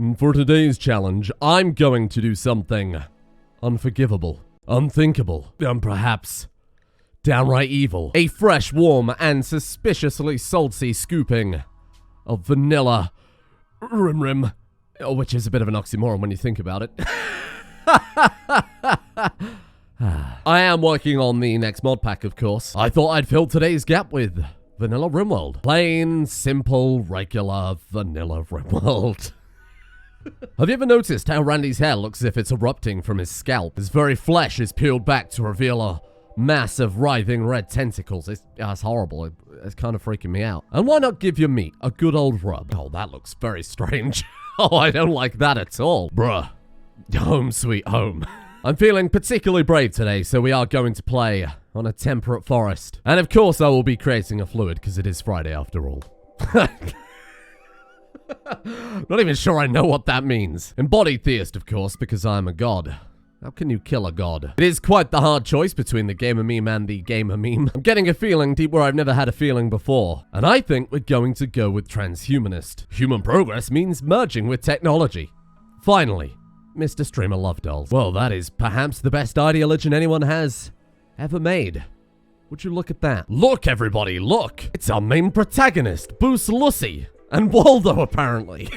For today's challenge, I'm going to do something unforgivable, unthinkable, and perhaps downright evil. A fresh, warm, and suspiciously salty scooping of vanilla rim, which is a bit of an oxymoron when you think about it. I am working on the next mod pack, of course. I thought I'd fill today's gap with vanilla Rimworld. Plain, simple, regular vanilla Rimworld. Have you ever noticed how Randy's hair looks as if it's erupting from his scalp? His very flesh is peeled back to reveal a mass of writhing red tentacles. It's horrible. It's kind of freaking me out. And why not give your meat a good old rub? Oh, that looks very strange. Oh, I don't like that at all. Bruh. Home sweet home. I'm feeling particularly brave today, so we are going to play on a temperate forest. And of course I will be creating a fluid, because it is Friday after all. Not even sure I know what that means. Embodied theist, of course, because I'm a god. How can you kill a god? It is quite the hard choice between the gamer meme and the gamer meme. I'm getting a feeling deep where I've never had a feeling before. And I think we're going to go with transhumanist. Human progress means merging with technology. Finally, Mr. Streamer Love Dolls. Well, that is perhaps the best ideology anyone has ever made. Would you look at that? Look, everybody, look! It's our main protagonist, Boost Lucy. And Waldo, apparently.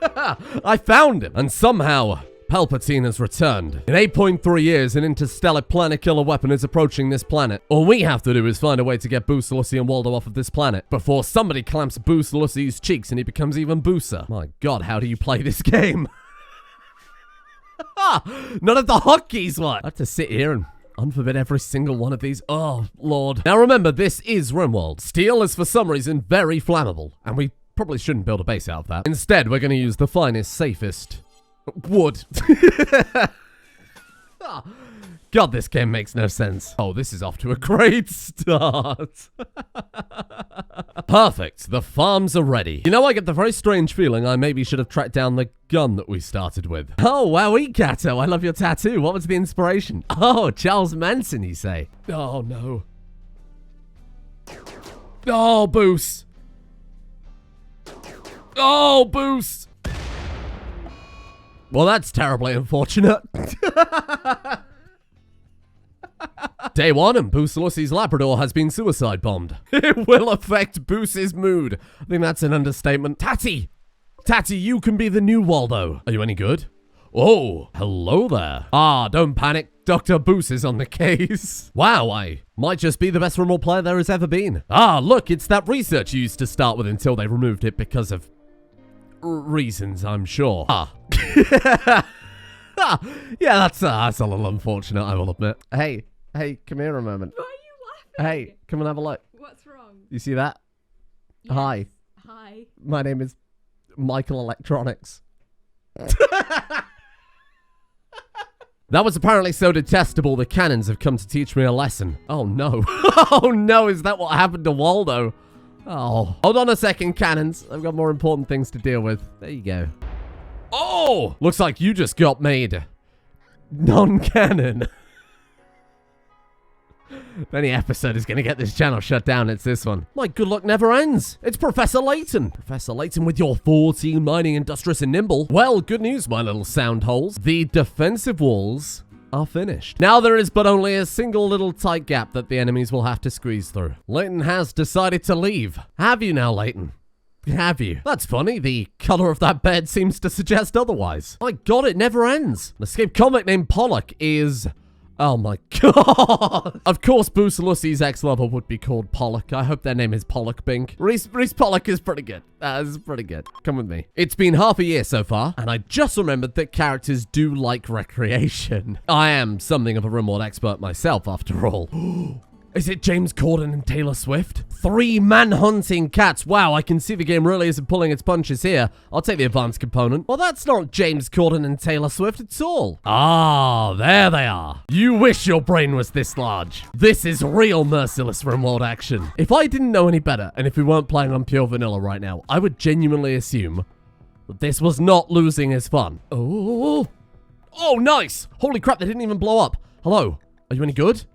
I found him. And somehow, Palpatine has returned. In 8.3 years, an interstellar planet killer weapon is approaching this planet. All we have to do is find a way to get Boost Lucy and Waldo off of this planet before somebody clamps Boost Lucy's cheeks and he becomes even booster. My god, how do you play this game? None of the hotkeys work. I have to sit here and unforbid every single one of these. Oh, Lord. Now remember, this is Rimworld. Steel is for some reason very flammable, and we probably shouldn't build a base out of that. Instead, we're going to use the finest, safest wood. God, this game makes no sense. Oh, this is off to a great start. Perfect. The farms are ready. You know, I get the very strange feeling I maybe should have tracked down the gun that we started with. Oh, wowie, Kato. I love your tattoo. What was the inspiration? Oh, Charles Manson, you say? Oh, no. Oh, Boost. Oh, Boost. Well, that's terribly unfortunate. Day 1 and Boost Lucy's Labrador has been suicide bombed. It will affect Boost's mood. I think that's an understatement. Tatty! Tatty, you can be the new Waldo. Are you any good? Oh, hello there. Ah, don't panic. Dr. Boost is on the case. Wow, I might just be the best Rimworld player there has ever been. Ah, look, it's that research you used to start with until they removed it because of reasons, I'm sure. Ah. Yeah, that's a little unfortunate, I will admit. Hey, come here a moment. Why are you laughing? Hey, come and have a look. What's wrong? You see that? Yes. Hi. Hi. My name is Michael Electronics. That was apparently so detestable the cannons have come to teach me a lesson. Oh no. Oh no, is that what happened to Waldo? Oh. Hold on a second, cannons. I've got more important things to deal with. There you go. Oh! Looks like you just got made non-canon. If any episode is going to get this channel shut down, it's this one. My good luck never ends. It's Professor Layton. Professor Layton with your 14 mining, industrious, and nimble. Well, good news, my little sound holes. The defensive walls are finished. Now there is but only a single little tight gap that the enemies will have to squeeze through. Layton has decided to leave. Have you now, Layton? Have you? That's funny. The color of that bed seems to suggest otherwise. My god, it never ends. An escaped convict named Pollock is... Oh my god. Of course, Boost Lucy's ex-lover would be called Pollock. I hope their name is Pollock Bink. Reese Pollock is pretty good. This is pretty good. Come with me. It's been half a year so far, and I just remembered that characters do like recreation. I am something of a Rimworld expert myself, after all. Is it James Corden and Taylor Swift? 3 man-hunting cats. Wow, I can see the game really isn't pulling its punches here. I'll take the advanced component. Well, that's not James Corden and Taylor Swift at all. Ah, there they are. You wish your brain was this large. This is real merciless Rimworld action. If I didn't know any better, and if we weren't playing on pure vanilla right now, I would genuinely assume that this was not losing his fun. Oh, nice. Holy crap, they didn't even blow up. Hello, are you any good?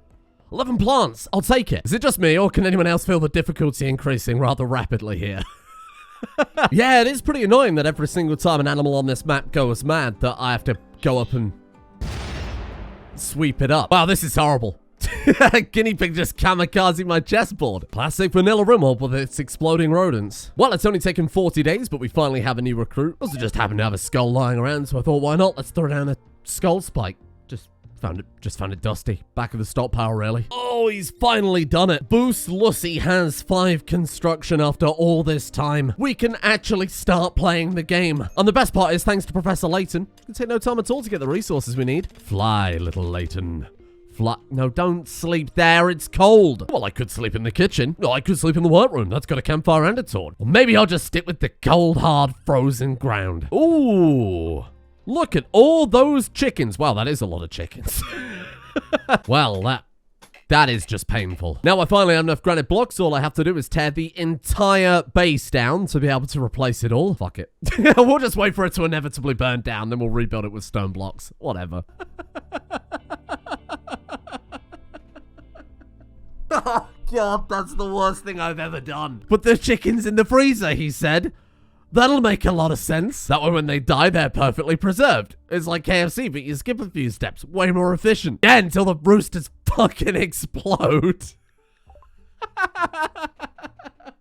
11 plants. I'll take it. Is it just me, or can anyone else feel the difficulty increasing rather rapidly here? Yeah, it is pretty annoying that every single time an animal on this map goes mad that I have to go up and sweep it up. Wow, this is horrible. Guinea pig just kamikaze my chessboard. Classic vanilla Rimworld with its exploding rodents. Well, it's only taken 40 days, but we finally have a new recruit. Also just happened to have a skull lying around, so I thought, why not? Let's throw down a skull spike. Just found it dusty. Back of the stockpile, really. Oh, he's finally done it. Boost Lucy has 5 construction after all this time. We can actually start playing the game. And the best part is, thanks to Professor Layton, it can take no time at all to get the resources we need. Fly, little Layton. Fly. No, don't sleep there. It's cold. Well, I could sleep in the kitchen. No, I could sleep in the workroom. That's got a campfire and a torch. Or maybe I'll just stick with the cold, hard, frozen ground. Ooh. Look at all those chickens. Wow, that is a lot of chickens. Well, that is just painful. Now I finally have enough granite blocks. All I have to do is tear the entire base down to be able to replace it all. Fuck it. We'll just wait for it to inevitably burn down, then we'll rebuild it with stone blocks. Whatever. Oh, God, that's the worst thing I've ever done. Put the chickens in the freezer, he said. That'll make a lot of sense. That way when they die, they're perfectly preserved. It's like KFC, but you skip a few steps. Way more efficient. Yeah, until the roosters fucking explode.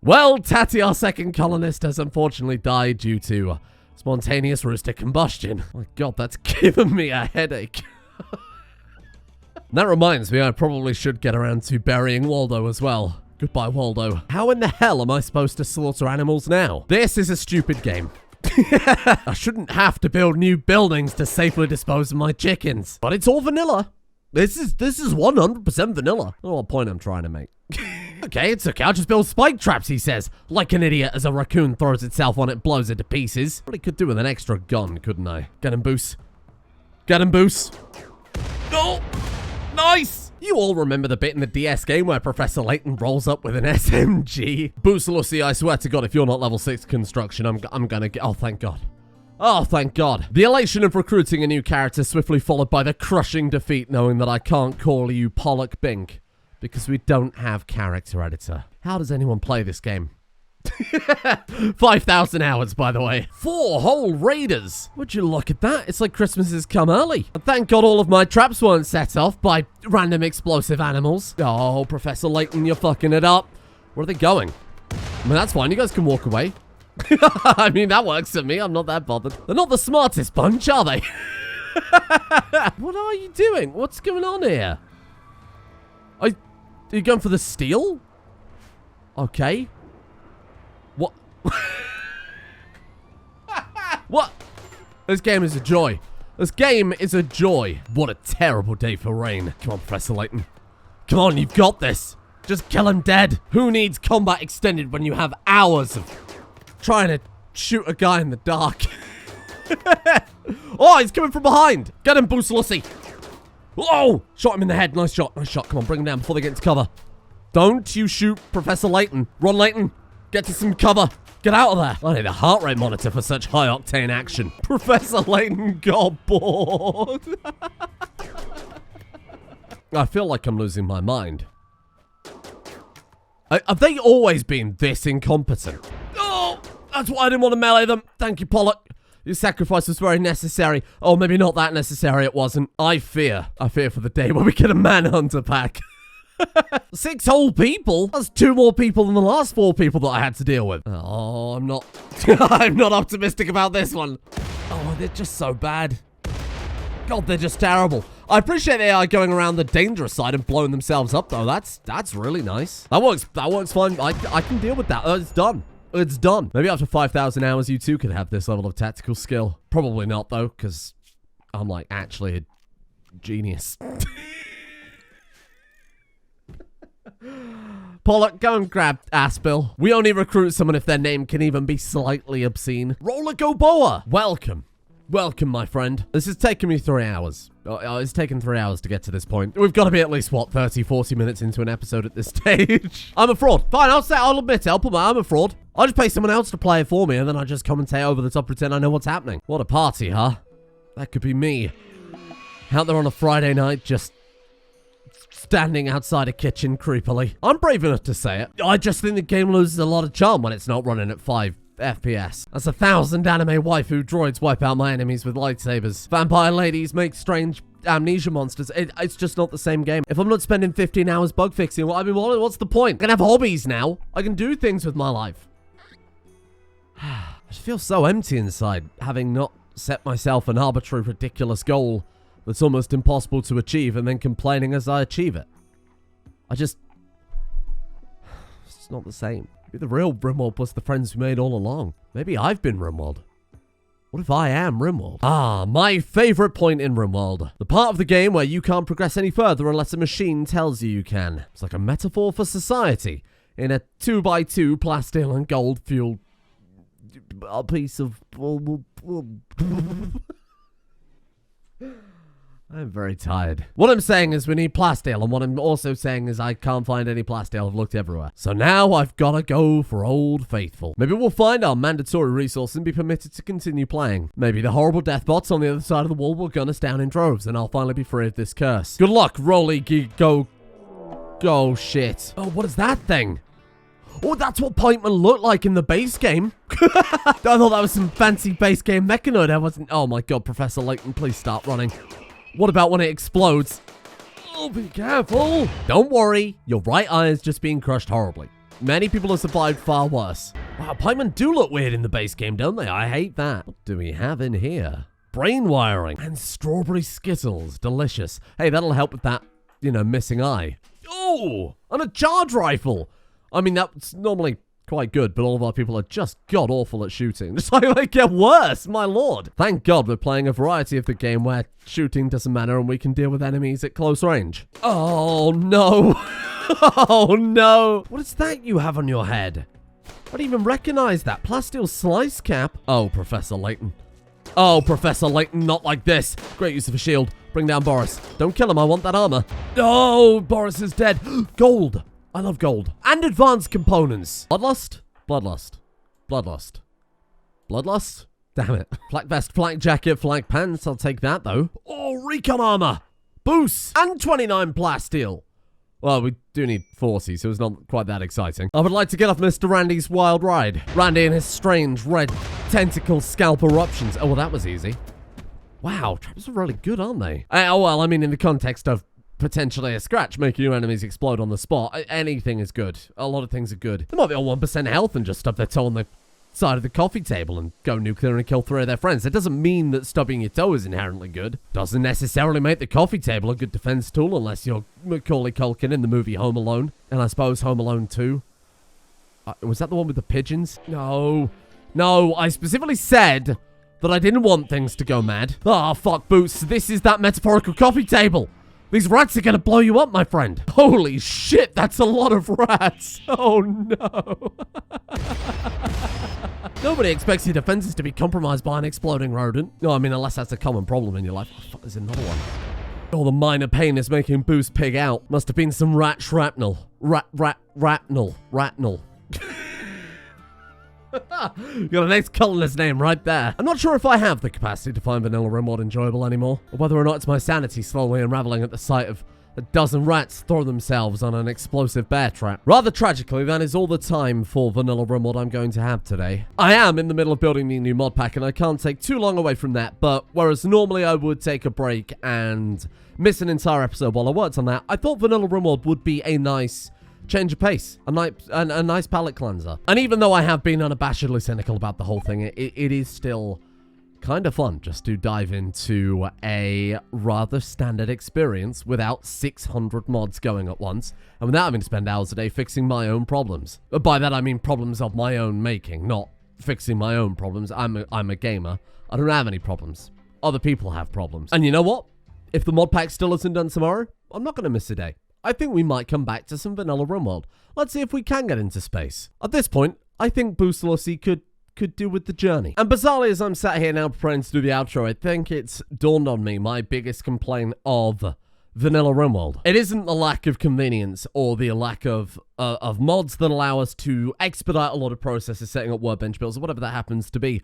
Well, Tatty, our second colonist, has unfortunately died due to spontaneous rooster combustion. Oh my God, that's giving me a headache. That reminds me, I probably should get around to burying Waldo as well. Goodbye, Waldo. How in the hell am I supposed to slaughter animals now? This is a stupid game. I shouldn't have to build new buildings to safely dispose of my chickens. But it's all vanilla. This is 100% vanilla. I don't know what point I'm trying to make. Okay, it's okay. I'll just build spike traps, he says. Like an idiot as a raccoon throws itself on it, blows it to pieces. Probably could do with an extra gun, couldn't I? Get him, Boos. Get him, Boos. Oh! Nice! You all remember the bit in the DS game where Professor Layton rolls up with an SMG? Boost Lucy, I swear to God, if you're not level 6 construction, I'm gonna get... Oh, thank God. Oh, thank God. The elation of recruiting a new character swiftly followed by the crushing defeat knowing that I can't call you Pollock Bink because we don't have character editor. How does anyone play this game? 5,000 hours, by the way. 4 whole raiders. Would you look at that? It's like Christmas has come early. And thank God all of my traps weren't set off by random explosive animals. Oh, Professor Layton, you're fucking it up. Where are they going? I mean, that's fine. You guys can walk away. I mean, that works for me. I'm not that bothered. They're not the smartest bunch, are they? What are you doing? What's going on here? Are you going for the steel? Okay. What? What? This game is a joy. This game is a joy. What a terrible day for rain. Come on, Professor Layton. Come on, you've got this. Just kill him dead. Who needs combat extended when you have hours of trying to shoot a guy in the dark? Oh, he's coming from behind. Get him, Boost Lucy. Oh, shot him in the head. Nice shot. Nice shot. Come on, bring him down before they get into cover. Don't you shoot Professor Layton. Run, Layton. Get to some cover. Get out of there. I need a heart rate monitor for such high-octane action. Professor Layton got bored. I feel like I'm losing my mind. Have they always been this incompetent? Oh, that's why I didn't want to melee them. Thank you, Pollock. Your sacrifice was very necessary. Oh, maybe not that necessary, it wasn't. I fear for the day when we get a manhunter pack. 6 whole people? That's 2 more people than the last 4 people that I had to deal with. Oh, I'm not... I'm not optimistic about this one. Oh, they're just so bad. God, they're just terrible. I appreciate they are going around the dangerous side and blowing themselves up, though. That's really nice. That works fine. I can deal with that. It's done. It's done. Maybe after 5,000 hours, you too can have this level of tactical skill. Probably not, though, because I'm, like, actually a genius. Pollock, go and grab Aspil. We only recruit someone if their name can even be slightly obscene. Roller Goboa! Welcome. Welcome, my friend. This has taken me 3 hours. It's taken 3 hours to get to this point. We've got to be at least, what, 30, 40 minutes into an episode at this stage. I'm a fraud. Fine, I'll admit it. I'm a fraud. I'll just pay someone else to play it for me, and then I just commentate over the top, pretend I know what's happening. What a party, huh? That could be me. Out there on a Friday night, just standing outside a kitchen creepily. I'm brave enough to say it. I just think the game loses a lot of charm when it's not running at 5 FPS. That's 1,000 anime waifu droids wipe out my enemies with lightsabers. Vampire ladies make strange amnesia monsters. It's just not the same game. If I'm not spending 15 hours bug fixing, what's the point? I can have hobbies now. I can do things with my life. I just feel so empty inside, having not set myself an arbitrary, ridiculous goal that's almost impossible to achieve and then complaining as I achieve it. It's not the same. Maybe the real Rimworld was the friends we made all along. Maybe I've been Rimworld. What if I am Rimworld? Ah, my favorite point in Rimworld. The part of the game where you can't progress any further unless a machine tells you can. It's like a metaphor for society in a 2x2 plasteel and gold fueled piece of... I'm very tired. What I'm saying is we need plasteel, and what I'm also saying is I can't find any plasteel. I've looked everywhere. So now I've got to go for Old Faithful. Maybe we'll find our mandatory resource and be permitted to continue playing. Maybe the horrible death bots on the other side of the wall will gun us down in droves, and I'll finally be free of this curse. Good luck, go shit. Oh, what is that thing? Oh, that's what pikemen look like in the base game. I thought that was some fancy base game MacLeod. I wasn't. Oh my god, Professor Layton, please start running. What about when it explodes? Oh, be careful. Don't worry. Your right eye is just being crushed horribly. Many people have survived far worse. Wow, pikemen do look weird in the base game, don't they? I hate that. What do we have in here? Brain wiring and strawberry Skittles. Delicious. Hey, that'll help with that, missing eye. Oh, and a charge rifle. I mean, that's normally quite good, but all of our people are just god-awful at shooting. Just like they get worse, my lord. Thank God we're playing a variety of the game where shooting doesn't matter and we can deal with enemies at close range. Oh, no. Oh, no. What is that you have on your head? I don't even recognize that. Plasteel slice cap. Oh, Professor Layton. Oh, Professor Layton, not like this. Great use of a shield. Bring down Boris. Don't kill him, I want that armor. Oh, Boris is dead. Gold. I love gold. And advanced components. Bloodlust? Bloodlust. Bloodlust. Bloodlust? Damn it. Flak vest, flak jacket, flak pants. I'll take that, though. Oh, recon armor. Boost. And 29 plasteel. Well, we do need 40, so it's not quite that exciting. I would like to get off Mr. Randy's wild ride. Randy and his strange red tentacle scalp eruptions. Oh, well, that was easy. Wow, traps are really good, aren't they? Oh, well, I mean, in the context of potentially a scratch, making your enemies explode on the spot. Anything is good. A lot of things are good. They might be on 1% health and just stub their toe on the side of the coffee table and go nuclear and kill 3 of their friends. That doesn't mean that stubbing your toe is inherently good. Doesn't necessarily make the coffee table a good defense tool unless you're Macaulay Culkin in the movie Home Alone. And I suppose Home Alone 2. Was that the one with the pigeons? No. No, I specifically said that I didn't want things to go mad. Ah, fuck boots. This is that metaphorical coffee table. These rats are gonna blow you up, my friend. Holy shit, that's a lot of rats. Oh, no. Nobody expects your defenses to be compromised by an exploding rodent. No, I mean, unless that's a common problem in your life. Oh, fuck, there's another one. Oh, the minor pain is making Boost pig out. Must have been some rat shrapnel. Ratnel. You got a nice colorless name right there. I'm not sure if I have the capacity to find Vanilla Rimworld enjoyable anymore, or whether or not it's my sanity slowly unraveling at the sight of a dozen rats throw themselves on an explosive bear trap. Rather tragically, that is all the time for Vanilla Rimworld I'm going to have today. I am in the middle of building the new mod pack, and I can't take too long away from that, but whereas normally I would take a break and miss an entire episode while I worked on that, I thought Vanilla Rimworld would be a nice change of pace, a nice palate cleanser. And even though I have been unabashedly cynical about the whole thing, it is still kind of fun just to dive into a rather standard experience without 600 mods going at once, and without having to spend hours a day fixing my own problems. By that I mean problems of my own making, not fixing my own problems. I'm a gamer. I don't have any problems. Other people have problems. And you know what? If the mod pack still isn't done tomorrow, I'm not going to miss a day. I think we might come back to some Vanilla Rimworld. Let's see if we can get into space. At this point, I think Boostalossi could do with the journey. And bizarrely, as I'm sat here now preparing to do the outro, I think it's dawned on me my biggest complaint of Vanilla Rimworld. It isn't the lack of convenience or the lack of mods that allow us to expedite a lot of processes, setting up workbench builds or whatever that happens to be.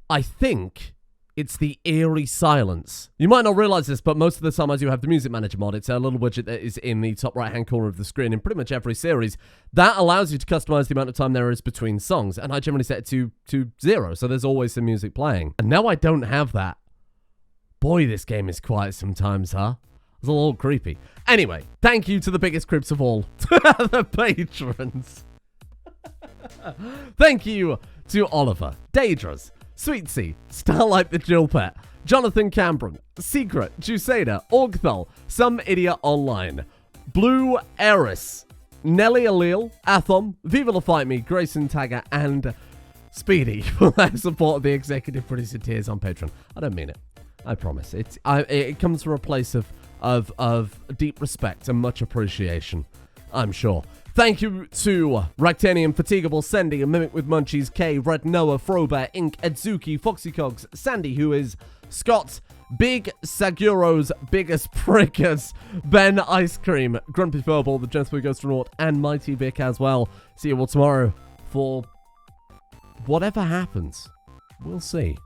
I think It's the eerie silence. You might not realize this, but most of the time I do have the Music Manager mod. It's a little widget that is in the top right-hand corner of the screen in pretty much every series. That allows you to customize the amount of time there is between songs, and I generally set it to 0, so there's always some music playing. And now I don't have that. Boy, this game is quiet sometimes, huh? It's a little creepy. Anyway, thank you to the biggest crips of all, the patrons. Thank you to Oliver, Daedras, Sweet Sea, Starlight the Jill Pet, Jonathan Cameron, Secret, Juseda, Orgthal, Some Idiot Online, Blue Eris, Nelly Allele, Athom, Viva La Fight Me, Grayson Tagger, and Speedy for their support of the executive producer tiers on Patreon. I don't mean it. I promise. It comes from a place of deep respect and much appreciation, I'm sure. Thank you to Ractanium, Fatigable, Sendy, Mimic with Munchies, K, Red Noah, Frobear, Ink, Edzuki, Foxy Cogs, Sandy, who is Scott, Big Saguro's Biggest Prickers, Ben Ice Cream, Grumpy Furball, The Gentleman Ghost and Mighty Vic as well. See you all tomorrow for whatever happens. We'll see.